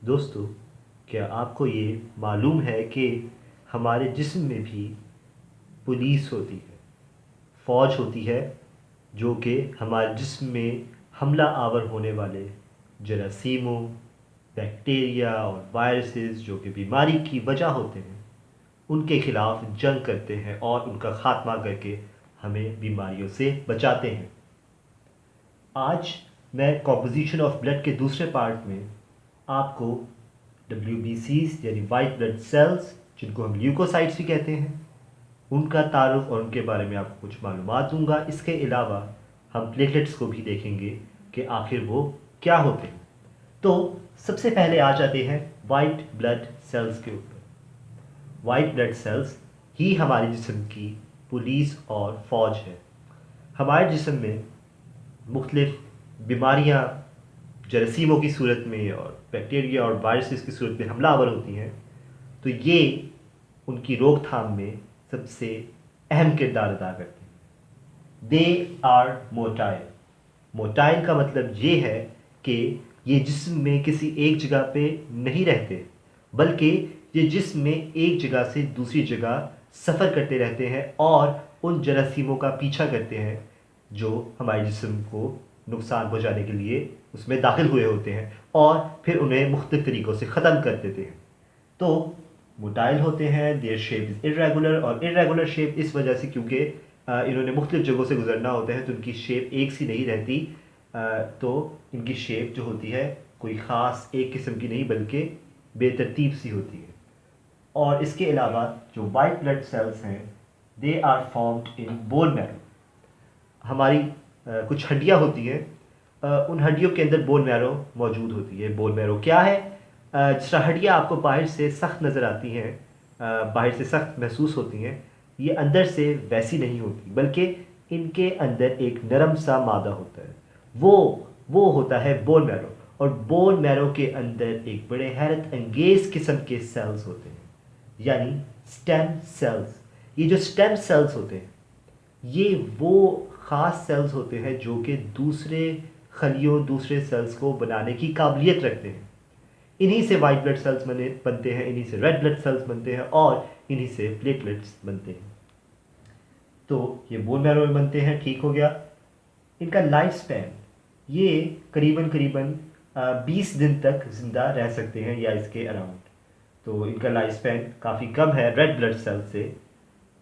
दोस्तों, क्या आपको ये मालूम है कि हमारे जिस्म में भी पुलिस होती है, फ़ौज होती है, जो कि हमारे जिस्म में हमला आवर होने वाले जरासीमों, बैक्टीरिया और वायरसेस जो कि बीमारी की वजह होते हैं, उनके ख़िलाफ़ जंग करते हैं और उनका ख़ात्मा करके हमें बीमारियों से बचाते हैं। आज मैं कॉम्पोजिशन ऑफ ब्लड के दूसरे पार्ट में आपको WBCs यानी वाइट ब्लड सेल्स, जिनको हम ल्यूकोसाइट्स भी कहते हैं, उनका तारुफ और उनके बारे में आपको कुछ मालूमात दूंगा। इसके अलावा हम प्लेटलेट्स को भी देखेंगे कि आखिर वो क्या होते हैं। तो सबसे पहले आ जाते हैं वाइट ब्लड सेल्स के ऊपर। वाइट ब्लड सेल्स ही हमारे जिस्म की पुलिस और फौज है। हमारे जिस्म में मुख्तलिफ बीमारियाँ जरासीमों की सूरत में और बैक्टीरिया और वायरसेस की सूरत में हमलावर होती हैं, तो ये उनकी रोकथाम में सबसे अहम किरदार अदा करते हैं। They are motile. मोटाइल का मतलब ये है कि ये जिस्म में किसी एक जगह पे नहीं रहते, बल्कि ये जिस्म में एक जगह से दूसरी जगह सफ़र करते रहते हैं और उन जरासीमों का पीछा करते हैं जो हमारे जिस्म को नुकसान पहुंचाने के लिए उसमें दाखिल हुए होते हैं, और फिर उन्हें मुख्तलिफ तरीक़ों से ख़त्म कर देते हैं। तो मोटाइल होते हैं, देयर शेप इज़ इरेगुलर, और इरेगुलर शेप इस वजह से क्योंकि इन्होंने मुख्तलिफ जगहों से गुजरना होता है, तो इनकी शेप एक सी नहीं रहती। तो इनकी शेप जो होती है कोई ख़ास एक किस्म की नहीं, बल्कि बेतरतीब सी होती है। और इसके अलावा जो वाइट ब्लड सेल्स हैं, they are formed in bone marrow. हमारी कुछ हड्डियाँ होती हैं, उन हड्डियों के अंदर बोन मैरो मौजूद होती है। बोन मैरो क्या है? जिस तरह हड्डियाँ आपको बाहर से सख्त नज़र आती हैं, बाहर से सख्त महसूस होती हैं, ये अंदर से वैसी नहीं होती, बल्कि इनके अंदर एक नरम सा मादा होता है, वो होता है बोन मैरो। और बोन मैरो के अंदर एक बड़े हैरत अंगेज़ किस्म के सेल्स होते हैं, यानी स्टेम सेल्स। ये जो स्टेम सेल्स होते हैं, ये वो ख़ास सेल्स होते हैं जो कि दूसरे खलियों, दूसरे सेल्स को बनाने की काबिलियत रखते हैं। इन्हीं से वाइट ब्लड सेल्स बनते हैं, इन्हीं से रेड ब्लड सेल्स बनते हैं, और इन्हीं से प्लेटलेट्स बनते हैं। तो ये बोन मैरो में बनते हैं, ठीक हो गया। इनका लाइफ स्पैन, ये करीबन 20 दिन तक ज़िंदा रह सकते हैं या इसके अराउंड। तो इनका लाइफ स्पैन काफ़ी कम है रेड ब्लड सेल से।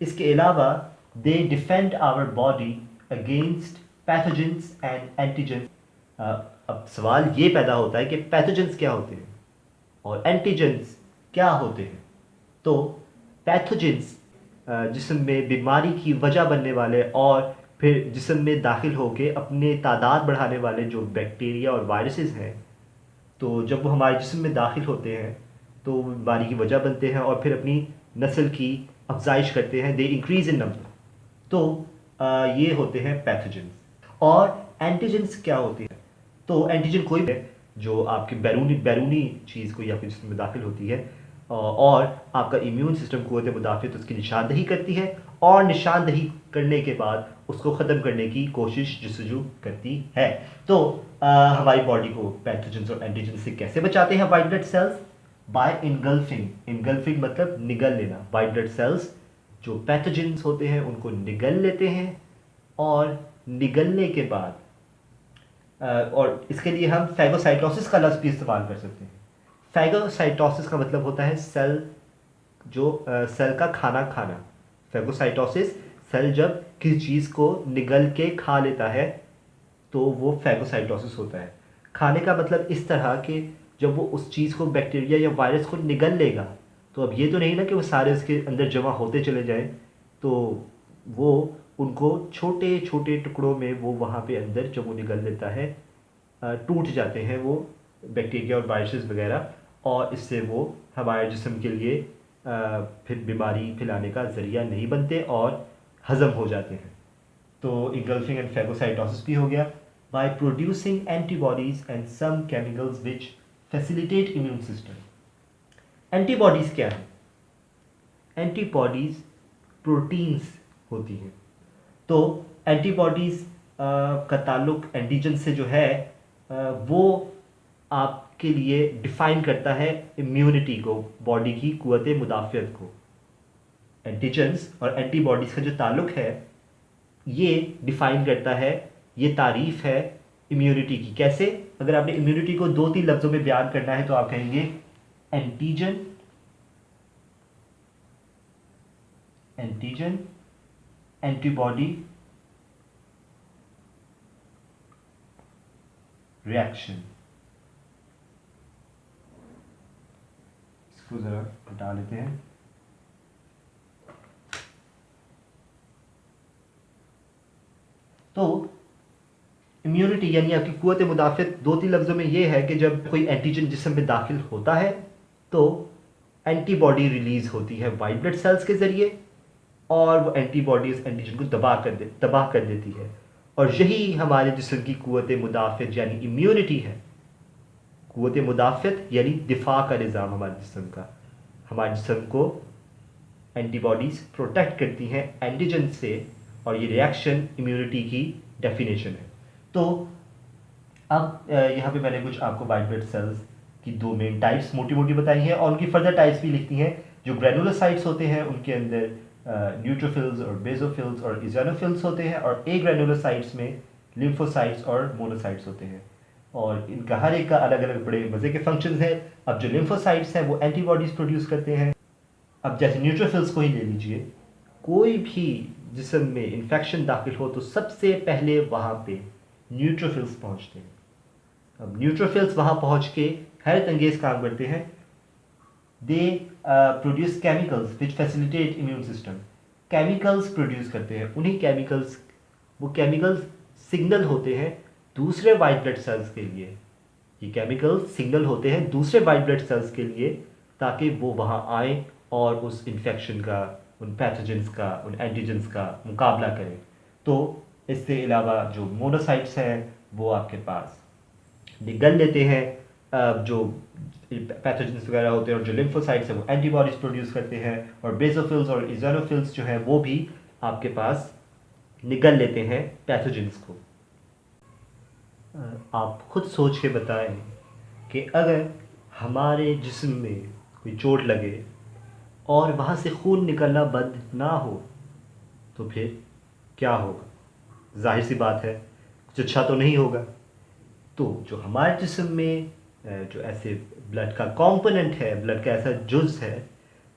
इसके अलावा they defend our body against pathogens and antigens. अब सवाल ये पैदा होता है कि पैथोजेंस क्या होते हैं और एंटीजेंस क्या होते हैं। तो पैथोजेंस जिस्म में बीमारी की वजह बनने वाले और फिर जिस्म में दाखिल होकर अपने तादाद बढ़ाने वाले जो बैक्टीरिया और वायरसेस हैं, तो जब वो हमारे जिस्म में दाखिल होते हैं तो वो बीमारी की वजह बनते हैं और फिर अपनी नस्ल की अफजाइश करते हैं, दे इंक्रीज़ इन नंबर। तो ये होते हैं पैथोजेंस। और एंटीजेंस क्या होती है? तो एंटीजन कोई भी है जो आपकी बैरूनी चीज़ को या फिर जिस्म में दाखिल होती है, और आपका इम्यून सिस्टम क़ुव्वत मुदाफ़ियत उसकी निशानदही करती है, और निशानदही करने के बाद उसको ख़त्म करने की कोशिश जस्तजू करती है। तो हमारी बॉडी को पैथोजेंस और एंटीजन से कैसे बचाते हैं white blood cells? By engulfing. Engulfing मतलब निगल लेना। वाइट ब्लड सेल्स जो पैथोजेंस होते हैं उनको निगल लेते हैं, और निगलने के बाद और इसके लिए हम फैगोसाइटोसिस का लफ्ज़ भी इस्तेमाल कर सकते हैं। फैगोसाइटोसिस का मतलब होता है सेल सेल का खाना खाना। फैगोसाइटोसिस, सेल जब किसी चीज़ को निगल के खा लेता है तो वो फैगोसाइटोसिस होता है। खाने का मतलब इस तरह कि जब वो उस चीज़ को, बैक्टीरिया या वायरस को निगल लेगा, तो अब ये तो नहीं ना कि वो सारे उसके अंदर जमा होते चले जाएं, तो वो उनको छोटे छोटे टुकड़ों में वो वहाँ पे अंदर जब वो निगल लेता है टूट जाते हैं वो बैक्टीरिया और वायरसेस वगैरह, और इससे वो हमारे जिस्म के लिए फिर बीमारी फैलाने का ज़रिया नहीं बनते और हज़म हो जाते हैं। तो इंगल्फिंग एंड फैगोसाइटोसिस भी हो गया। By producing antibodies and some chemicals which facilitate immune system. Antibodies क्या है? एंटीबॉडीज़ प्रोटीन्स होती हैं। तो एंटीबॉडीज़ का ताल्लुक एंटीजन से जो है वो आपके लिए डिफ़ाइन करता है इम्यूनिटी को, बॉडी की क़ुव्वत मुदाफ़ियत को। एंटीजन्स और एंटीबॉडीज़ का जो ताल्लुक़ है ये डिफ़ाइन करता है, ये तारीफ़ है इम्यूनिटी की। कैसे? अगर आपने इम्यूनिटी को 2-3 लफ्ज़ों में बयान करना है तो आप कहेंगे एंटीजन, एंटीबॉडी, रिएक्शन। इसको ज़रा हटा लेते हैं। तो इम्यूनिटी यानी आपकी क़ुव्वत मुदाफ़ियत 2-3 लफ्ज़ों में ये है कि जब कोई एंटीजन जिस्म में दाखिल होता है तो एंटीबॉडी रिलीज़ होती है वाइट ब्लड सेल्स के ज़रिए, और वो एंटीबॉडी उस एंटीजन को तबाह कर देती है। और यही हमारे जिस्म की क़ुव्वत मुदाफ़ियत यानी इम्यूनिटी है। क़ुव्वत मुदाफ़ियत यानी दिफा का निज़ाम हमारे जिस्म का। हमारे जिस्म को एंटीबॉडीज़ प्रोटेक्ट करती हैं एंटीजन से, और ये रिएक्शन इम्यूनिटी की डेफिनेशन है। तो अब यहाँ पे मैंने कुछ आपको वाइट ब्लड सेल्स की 2 मेन टाइप्स मोटी मोटी बताई हैं, और उनकी फर्दर टाइप्स भी लिखती हैं। जो ग्रैनुलोसाइट्स होते हैं उनके अंदर न्यूट्रोफिल्स और बेसोफिल्स और इज़ोनोफिल्स होते हैं, और ए ग्रैनुलोसाइट्स में लिम्फोसाइट्स और मोनोसाइट्स होते हैं, और इनका हर एक का अलग अलग बड़े मज़े के फंक्शंस हैं। अब जो लिम्फोसाइट्स हैं वो एंटीबॉडीज़ प्रोड्यूस करते हैं। अब जैसे न्यूट्रोफिल्स को ही ले लीजिए, कोई भी जिस्म में इन्फेक्शन दाखिल हो तो सबसे पहले वहाँ पे न्यूट्रोफिल्स पहुँचते हैं। अब न्यूट्रोफिल्स वहाँ पहुँच के हैरत अंगेज़ काम करते हैं। They produce chemicals which facilitate immune system. Chemicals produce करते हैं, उन्हीं केमिकल्स, वो केमिकल्स सिग्नल होते हैं दूसरे वाइट ब्लड सेल्स के लिए। ये केमिकल्स सिग्नल होते हैं दूसरे वाइट ब्लड सेल्स के लिए, ताकि वो वहाँ आए और उस इन्फेक्शन का, उन पैथोजेंस का, उन एंटीजेंस का मुकाबला करें। तो इससे अलावा जो मोनोसाइट्स हैं वो आपके पास निगल लेते हैं जो पैथोजेंस वगैरह होते हैं, और जो लिम्फोसाइट्स हैं वो एंटीबॉडीज़ प्रोड्यूस करते हैं, और बेसोफिल्स और इज़ोनोफिल्स जो हैं वो भी आपके पास निगल लेते हैं पैथोजेंस को। आप खुद सोच के बताएं कि अगर हमारे जिस्म में कोई चोट लगे और वहाँ से खून निकलना बंद ना हो तो फिर क्या होगा? जाहिर सी बात है, कुछ अच्छा तो नहीं होगा। तो जो हमारे जिस्म में जो ऐसे ब्लड का कंपोनेंट है, ब्लड का ऐसा जुज़ है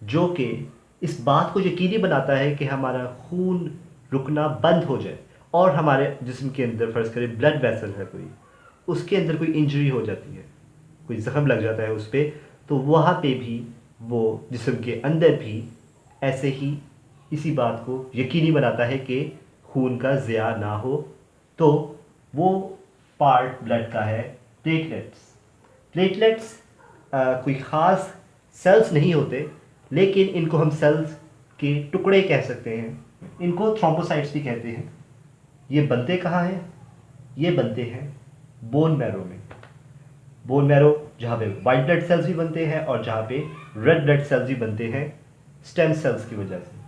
जो कि इस बात को यकीनी बनाता है कि हमारा खून रुकना बंद हो जाए, और हमारे जिस्म के अंदर फ़र्ज़ करें ब्लड वेसल है कोई, उसके अंदर कोई इंजरी हो जाती है, कोई ज़ख़म लग जाता है उस पर, तो वहाँ पे भी वो जिस्म के अंदर भी ऐसे ही इसी बात को यकीनी बनाता है कि खून का ज़िया ना हो। तो वो पार्ट ब्लड का है प्लेटलेट्स। प्लेटलेट्स कोई ख़ास सेल्स नहीं होते, लेकिन इनको हम सेल्स के टुकड़े कह सकते हैं। इनको थ्रोम्बोसाइट्स भी कहते हैं। ये बनते कहाँ हैं? ये बनते हैं बोन मैरो में। बोन मैरो जहाँ पे वाइट ब्लड सेल्स भी बनते हैं और जहाँ पे रेड ब्लड सेल्स भी बनते हैं स्टेम सेल्स की वजह से।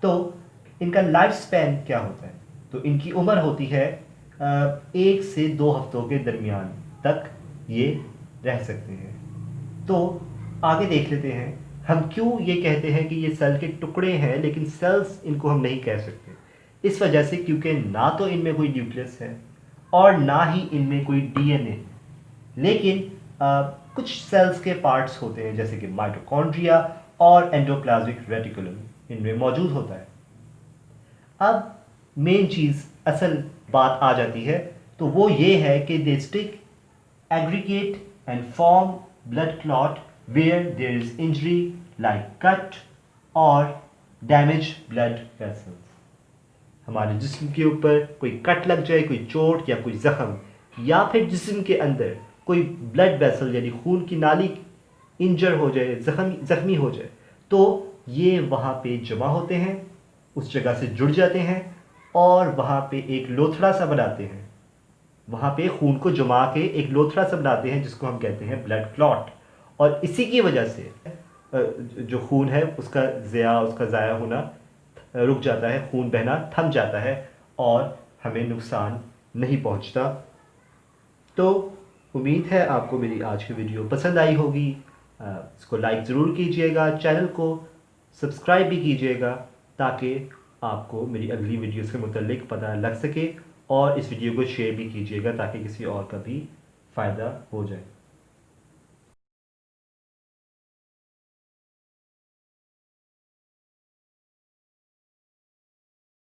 तो इनका लाइफ स्पैन क्या होता है? तो इनकी उम्र होती है 1 से 2 हफ्तों के दरमियान तक ये रह सकते हैं। तो आगे देख लेते हैं हम क्यों ये कहते हैं कि ये सेल के टुकड़े हैं, लेकिन सेल्स इनको हम नहीं कह सकते। इस वजह से क्योंकि ना तो इनमें कोई न्यूक्लियस है और ना ही इनमें कोई डीएनए, लेकिन कुछ सेल्स के पार्ट्स होते हैं जैसे कि माइटोकॉन्ड्रिया और एंडोप्लाज्मिक रेटिकुलम इनमें मौजूद होता है। अब मेन चीज़, असल बात आ जाती है, तो वो ये है कि they stick, aggregate and form blood clot where there is injury like cut और डैमेज ब्लड वेसल्स। हमारे जिस्म के ऊपर कोई कट लग जाए, कोई चोट या कोई ज़ख़म, या फिर जिस्म के अंदर कोई ब्लड वेसल यानी खून की नाली इंजर हो जाए, ज़ख्मी हो जाए, तो ये वहाँ पे जमा होते हैं, उस जगह से जुड़ जाते हैं और वहाँ पे एक लोथड़ा सा बनाते हैं। वहाँ पे खून को जमा के एक लोथड़ा सा बनाते हैं जिसको हम कहते हैं ब्लड क्लॉट। और इसी की वजह से जो खून है उसका ज़ाया होना रुक जाता है, खून बहना थम जाता है और हमें नुकसान नहीं पहुँचता। तो उम्मीद है आपको मेरी आज की वीडियो पसंद आई होगी। इसको लाइक ज़रूर कीजिएगा, चैनल को सब्सक्राइब भी कीजिएगा ताकि आपको मेरी अगली वीडियोस के मुतालिक पता लग सके, और इस वीडियो को शेयर भी कीजिएगा ताकि किसी और का भी फ़ायदा हो जाए।